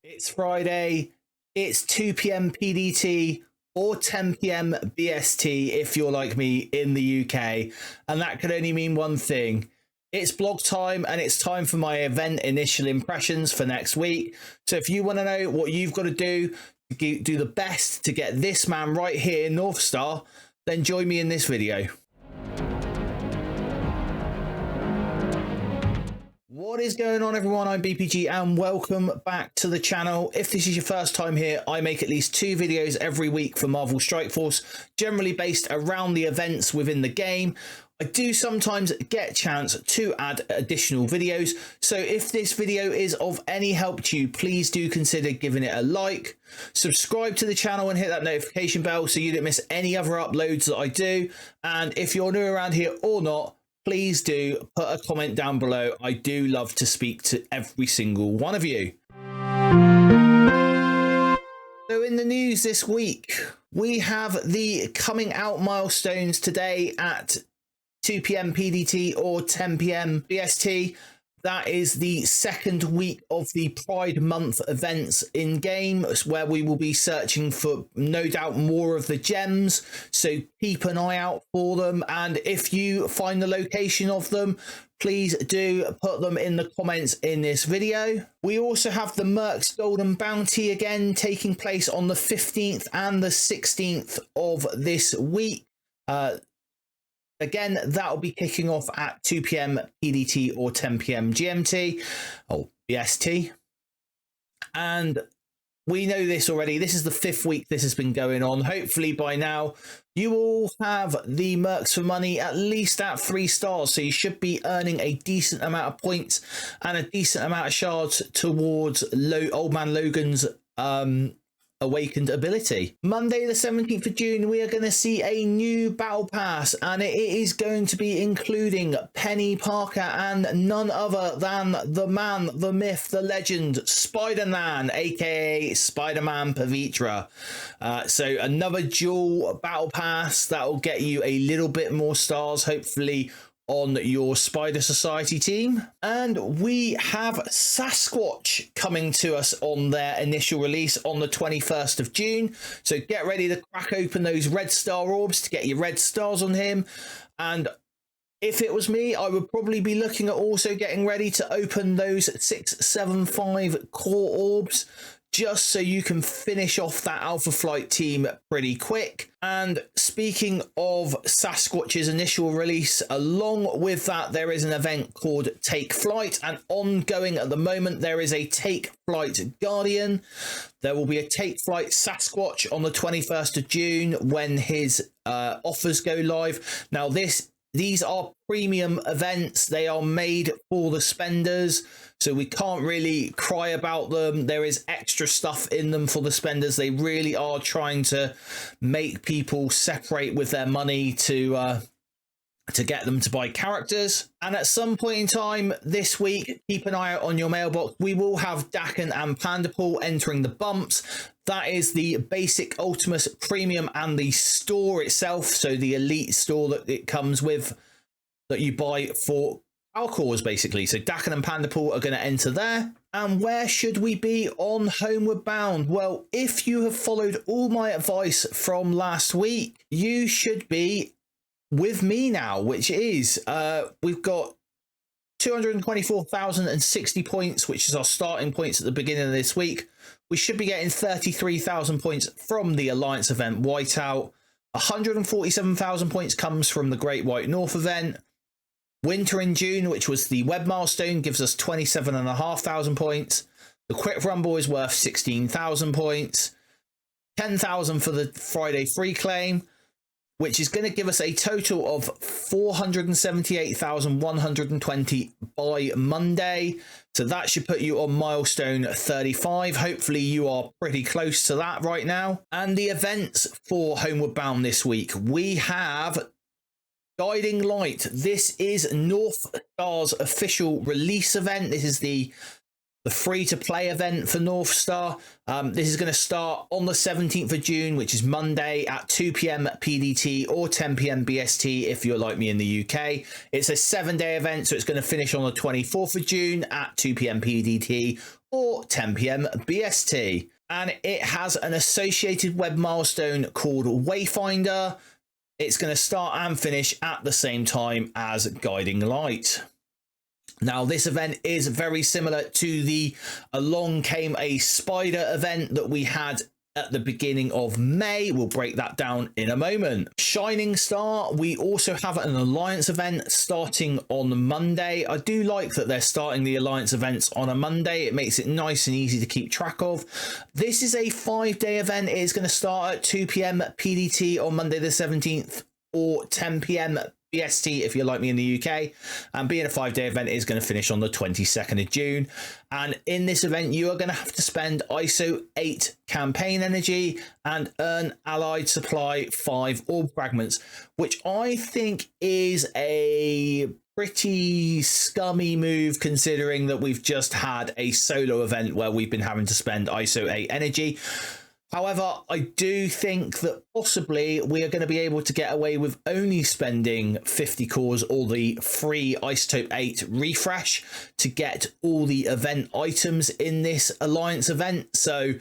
It's Friday, it's 2 p.m. PDT or 10 p.m. BST if you're like me in the UK, and that could only mean one thing. It's blog time, and it's time for my event initial impressions for next week. So if you want to know what you've got to do the best to get this man right here, North Star, then join me in this video. What is going on, everyone? I'm BPG and welcome back to the channel. If this is your first time here, I make at least 2 videos every week for Marvel Strike Force, generally based around the events within the game. I do sometimes get a chance to add additional videos, so if this video is of any help to you, please do consider giving it a like, subscribe to the channel and hit that notification bell so you don't miss any other uploads that I do. And if you're new around here or not, please do put a comment down below. I do love to speak to every single one of you. So in the news this week, we have the coming out milestones today at 2 p.m. PDT or 10 p.m. BST. That is the second week of the Pride Month events in game, where we will be searching for no doubt more of the gems. So keep an eye out for them. And if you find the location of them, please do put them in the comments in this video. We also have the Merc's Golden Bounty again taking place on the 15th and the 16th of this week. Again, that will be kicking off at 2 p.m. PDT or 10 p.m. GMT or BST. And we know this already. This is the 5th week this has been going on. Hopefully by now you all have the Mercs for money at least at 3 stars. So you should be earning a decent amount of points and a decent amount of shards towards Old Man Logan's awakened ability. Monday the 17th of June, we are going to see a new battle pass, and it is going to be including Penny Parker and none other than the man, the myth, the legend, Spider-Man, aka Spider-Man Pavitra. So another dual battle pass that will get you a little bit more stars, hopefully, on your Spider Society team. And we have Sasquatch coming to us on their initial release on the 21st of June. So get ready to crack open those red star orbs to get your red stars on him. And if it was me, I would probably be looking at also getting ready to open those 675 core orbs, just so you can finish off that Alpha Flight team pretty quick. And speaking of Sasquatch's initial release, along with that, there is an event called Take Flight, and ongoing at the moment, there is a Take Flight Guardian. There will be a Take Flight Sasquatch on the 21st of June when his offers go live. Now, these are premium events. They are made for the spenders, so we can't really cry about them. There is extra stuff in them for the spenders. They really are trying to make people separate with their money to get them to buy characters. And at some point in time this week, keep an eye out on your mailbox. We will have Dakin and Pandapool entering the bumps. That is the basic Ultimus Premium and the store itself, so the elite store that it comes with, that you buy for Alcors basically. So Dakin and Pandapool are going to enter there. And where should we be on Homeward Bound? Well, if you have followed all my advice from last week, you should be with me now, which is we've got 224,060 points, which is our starting points at the beginning of this week. We should be getting 33,000 points from the Alliance event Whiteout. 147,000 points comes from the Great White North event. Winter in June, which was the web milestone, gives us 27,500 points. The Quick Rumble is worth 16,000 points. 10,000 for the Friday free claim, which is going to give us a total of 478,120 by Monday. So that should put you on milestone 35. Hopefully you are pretty close to that right now. And the events for Homeward Bound this week, we have Guiding Light. This is North Star's official release event. This is the free-to-play event for North Star. This is going to start on the 17th of June, which is Monday at 2 p.m. PDT or 10 p.m. BST if you're like me in the UK. It's a 7-day event, so it's going to finish on the 24th of June at 2 p.m. PDT or 10 p.m. BST. And it has an associated web milestone called Wayfinder. It's going to start and finish at the same time as Guiding Light. Now, this event is very similar to the Along Came a Spider event that we had at the beginning of May. We'll break that down in a moment. Shining Star, we also have an Alliance event starting on Monday. I do like that they're starting the Alliance events on a Monday. It makes it nice and easy to keep track of. This is a 5-day event. It is going to start at 2 p.m. PDT on Monday the 17th or 10 p.m. BST if you're like me in the UK, and being a 5-day event is going to finish on the 22nd of June. And in this event you are going to have to spend ISO 8 campaign energy and earn allied supply 5 orb fragments, which I think is a pretty scummy move considering that we've just had a solo event where we've been having to spend ISO 8 energy. However, I do think that possibly we are going to be able to get away with only spending 50 cores or the free Isotope 8 refresh to get all the event items in this Alliance event. So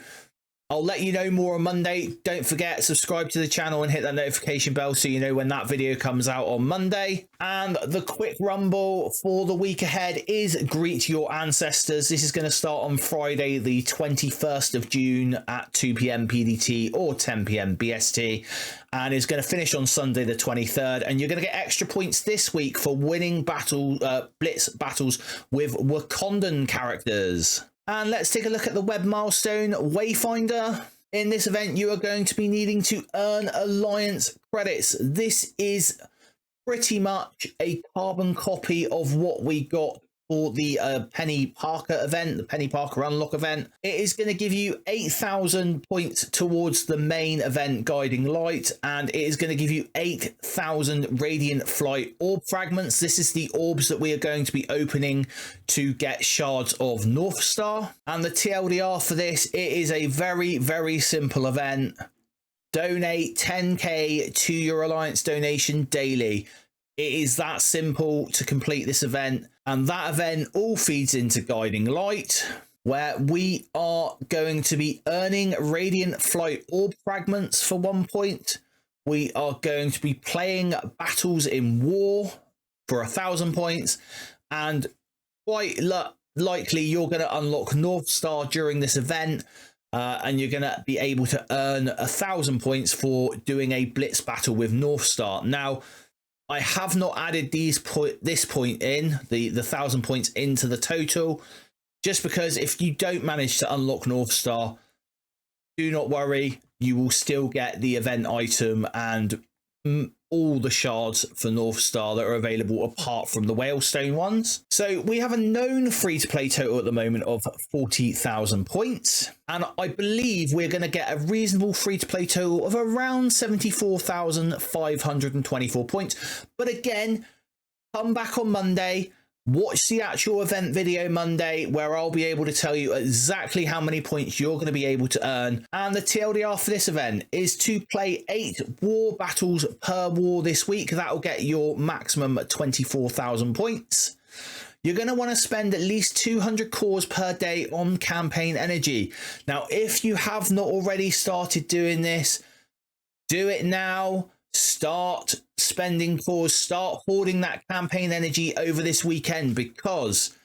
I'll let you know more on Monday. Don't forget, subscribe to the channel and hit that notification bell so you know when that video comes out on Monday. And the quick rumble for the week ahead is Greet Your Ancestors. This is going to start on Friday, the 21st of June at 2 p.m. PDT or 10 p.m. BST. And is going to finish on Sunday, the 23rd. And you're going to get extra points this week for winning Blitz battles with Wakandan characters. And let's take a look at the web milestone Wayfinder. In this event, you are going to be needing to earn Alliance credits. This is pretty much a carbon copy of what we got for the Penny Parker event, the Penny Parker Unlock event. It is going to give you 8,000 points towards the main event Guiding Light, and it is going to give you 8,000 Radiant Flight Orb Fragments. This is the orbs that we are going to be opening to get Shards of North Star. And the TLDR for this, it is a very, very simple event. Donate 10k to your Alliance donation daily. It is that simple to complete this event. And that event all feeds into Guiding Light, where we are going to be earning Radiant Flight Orb Fragments for 1 point. We are going to be playing Battles in War for 1,000 points. And quite likely you're going to unlock North Star during this event. And you're going to be able to earn 1,000 points for doing a Blitz battle with North Star. Now, I have not added this point in, the 1,000 points into the total, just because if you don't manage to unlock North Star, do not worry, you will still get the event item and all the shards for North Star that are available apart from the Whalestone ones. So we have a known free-to-play total at the moment of 40,000 points. And I believe we're going to get a reasonable free-to-play total of around 74,524 points. But again, come back on Monday, watch the actual event video Monday, where I'll be able to tell you exactly how many points you're going to be able to earn. And the TLDR for this event is to play 8 war battles per war this week. That will get your maximum 24,000 points. You're going to want to spend at least 200 cores per day on campaign energy. Now, if you have not already started doing this, do it now. Start spending cores, start hoarding that campaign energy over this weekend, because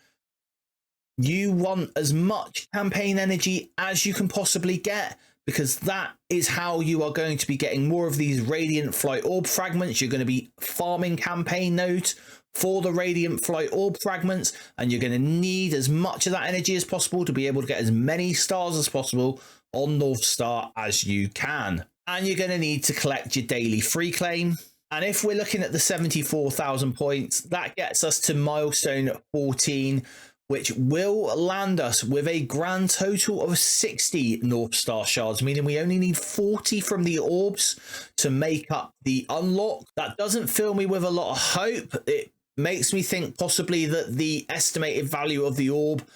you want as much campaign energy as you can possibly get, because that is how you are going to be getting more of these Radiant Flight Orb Fragments. You're going to be farming campaign nodes for the Radiant Flight Orb Fragments, and you're going to need as much of that energy as possible to be able to get as many stars as possible on North Star as you can. And you're going to need to collect your daily free claim. And if we're looking at the 74,000 points, that gets us to milestone 14, which will land us with a grand total of 60 North Star shards, meaning we only need 40 from the orbs to make up the unlock. That doesn't fill me with a lot of hope. It makes me think possibly that the estimated value of the orb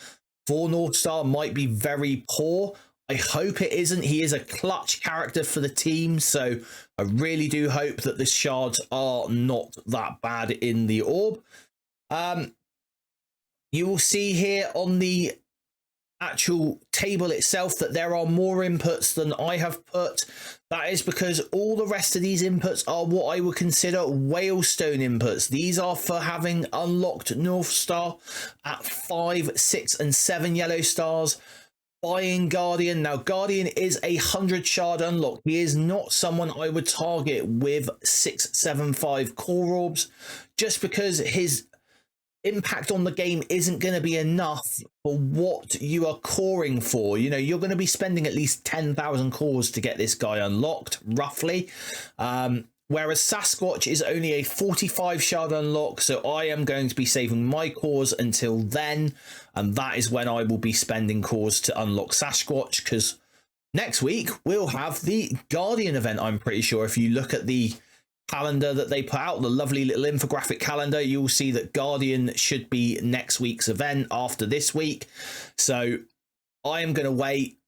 for North Star might be very poor. I hope it isn't. He is a clutch character for the team, so I really do hope that the shards are not that bad in the orb. You will see here on the actual table itself that there are more inputs than I have put. That is because all the rest of these inputs are what I would consider whalestone inputs. These are for having unlocked North Star at 5, 6 and 7 yellow stars, buying Guardian. Now Guardian is a 100 shard unlock. He is not someone I would target with 675 core orbs, just because his impact on the game isn't going to be enough for what you are coring for. You know, you're going to be spending at least 10,000 cores to get this guy unlocked, roughly. Whereas Sasquatch is only a 45 shard unlock, so I am going to be saving my cores until then, and that is when I will be spending cores to unlock Sasquatch, because next week we'll have the Guardian event, I'm pretty sure. If you look at the calendar that they put out, the lovely little infographic calendar, you'll see that Guardian should be next week's event after this week. So I am going to wait.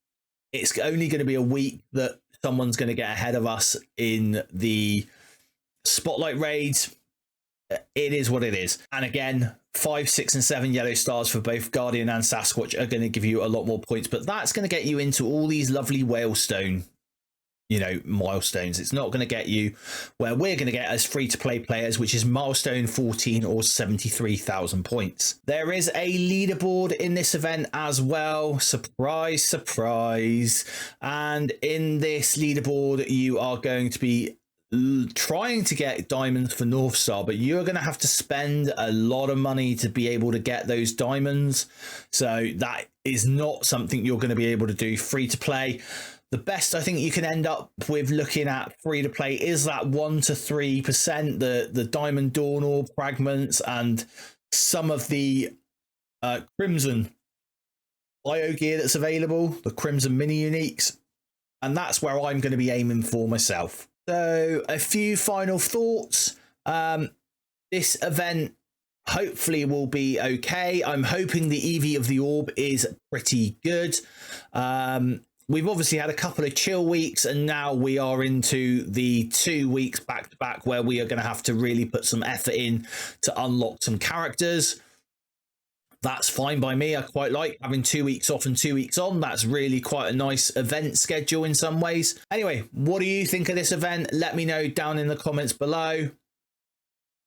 It's only going to be a week that someone's going to get ahead of us in the spotlight raids. It is what it is. And again, 5, 6 and 7 yellow stars for both Guardian and Sasquatch are going to give you a lot more points, but that's going to get you into all these lovely whalestone, you know, milestones. It's not going to get you where we're going to get as free-to-play players, which is milestone 14 or 73,000 points. There is a leaderboard in this event as well. Surprise, surprise. And in this leaderboard, you are going to be trying to get diamonds for North Star, but you're going to have to spend a lot of money to be able to get those diamonds. So that is not something you're going to be able to do free to play. The best I think you can end up with looking at free to play is that 1 to 3%, the Diamond Dawn Orb fragments and some of the Crimson bio gear that's available, the Crimson mini uniques, and that's where I'm going to be aiming for myself. So a few final thoughts. This event hopefully will be okay. I'm hoping the EV of the Orb is pretty good. We've obviously had a couple of chill weeks, and now we are into the 2 weeks back to back where we are going to have to really put some effort in to unlock some characters. That's fine by me. I quite like having 2 weeks off and 2 weeks on. That's really quite a nice event schedule in some ways. Anyway, what do you think of this event? Let me know down in the comments below.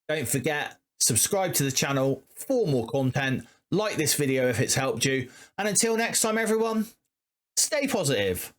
Don't forget, subscribe to the channel for more content. Like this video if it's helped you. And until next time, everyone, stay positive.